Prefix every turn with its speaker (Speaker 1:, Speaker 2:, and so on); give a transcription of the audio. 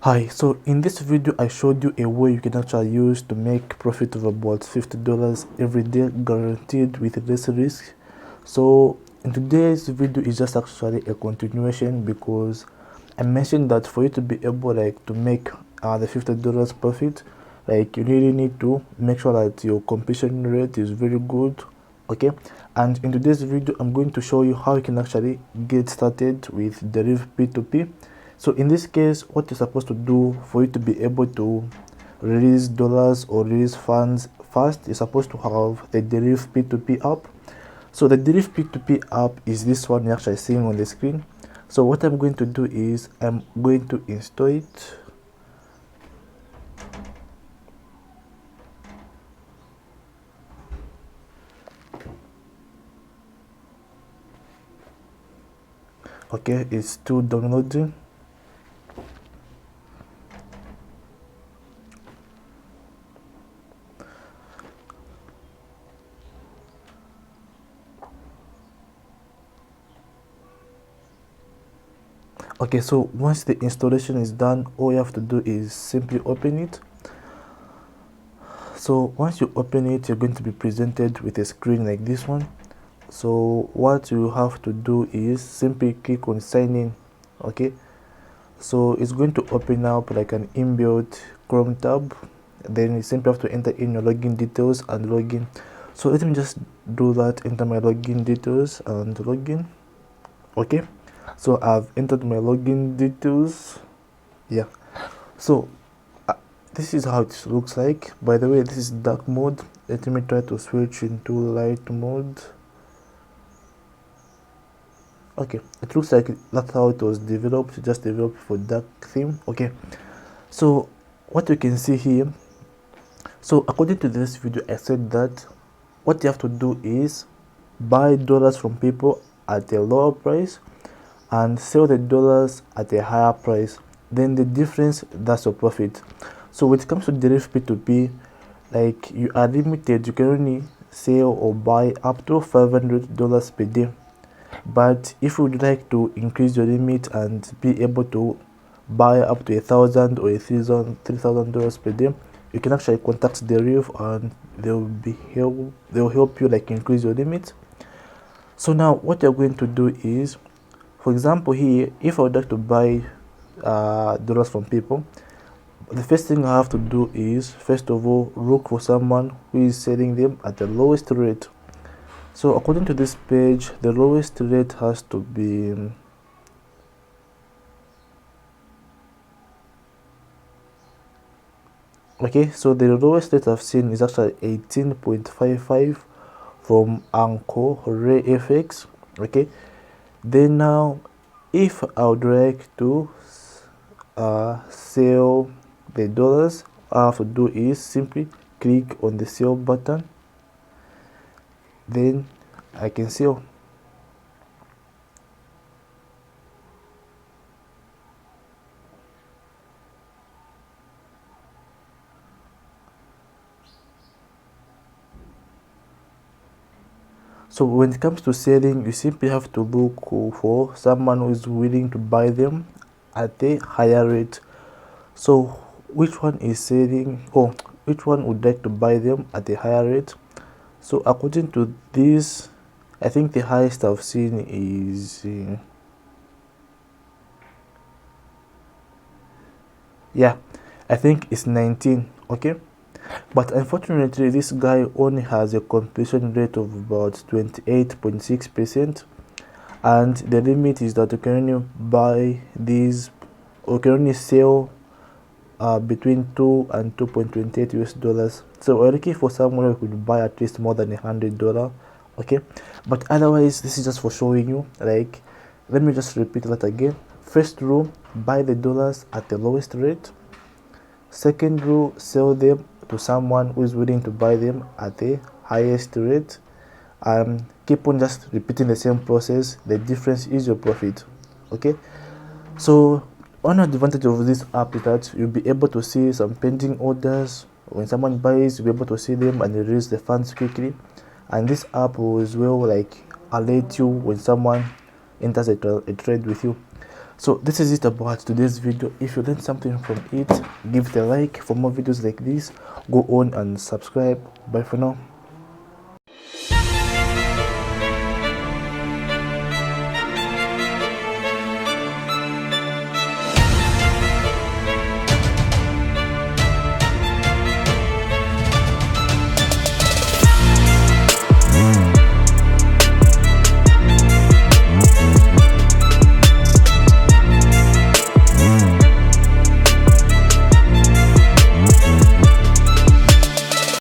Speaker 1: Hi, so in this video I showed you a way you can actually use to make profit of about $50 every day, guaranteed with less risk. So in today's video is just actually a continuation, because I mentioned that for you to be able to make the $50 profit, you really need to make sure that your completion rate is very good. Okay, and in today's video I'm going to show you how you can actually get started with Deriv P2P. So in this case, what you're supposed to do for you to be able to release dollars or release funds fast, you're supposed to have the Deriv P2P app. So the Deriv P2P app is this one you're actually seeing on the screen. So what I'm going to do is I'm going to install it. Okay, it's still downloading. Okay, so once the installation is done, all you have to do is simply open it. So once you open it, you're going to be presented with a screen like this one. So what you have to do is simply click on sign in. Okay, so it's going to open up like an inbuilt Chrome tab. Then you simply have to enter in your login details and login. So let me just do that. Enter my login details and login. Okay, so I've entered my login details. Yeah, so this is how it looks like. By the way, this is dark mode. Let me try to switch into light mode. Okay, it looks like that's how it was developed, just developed for dark theme. Okay, so what you can see here, so according to this video I said that what you have to do is buy dollars from people at a lower price and sell the dollars at a higher price. Then the difference, that's your profit. So when it comes to Deriv P2P, you are limited. You can only sell or buy up to $500 per day. But if you would like to increase your limit and be able to buy up to $1,000 or $3,000 per day, you can actually contact Deriv and they'll help you increase your limit. So now what you're going to do is, for example, here, if I would like to buy dollars from people, the first thing I have to do is, first of all, look for someone who is selling them at the lowest rate. So according to this page, the lowest rate has to be okay, so the lowest rate I've seen is actually 18.55 from Anchor Ray FX. Okay, then now if I would like to sell the dollars, all I have to do is simply click on the sell button, then I can sell. So when it comes to selling, you simply have to look for someone who is willing to buy them at a higher rate. So which one is selling, or which one would like to buy them at a higher rate? So according to this, I think the highest I've seen is yeah, I think it's 19. Okay, but unfortunately this guy only has a completion rate of about 28.6%, and the limit is that you can only buy these, or can only sell between 2 and 2.28 US dollars. So we're looking for someone who could buy at least more than $100. Okay, but otherwise this is just for showing you. Let me just repeat that again. First rule, buy the dollars at the lowest rate. Second rule, sell them to someone who is willing to buy them at the highest rate. Keep on just repeating the same process. The difference is your profit. Okay, so one advantage of this app is that you'll be able to see some pending orders. When someone buys, you'll be able to see them and release the funds quickly. And this app will as well alert you when someone enters a trade with you. So this is it about today's video. If you learned something from it, give it a like. For more videos like this, go on and subscribe. Bye for now.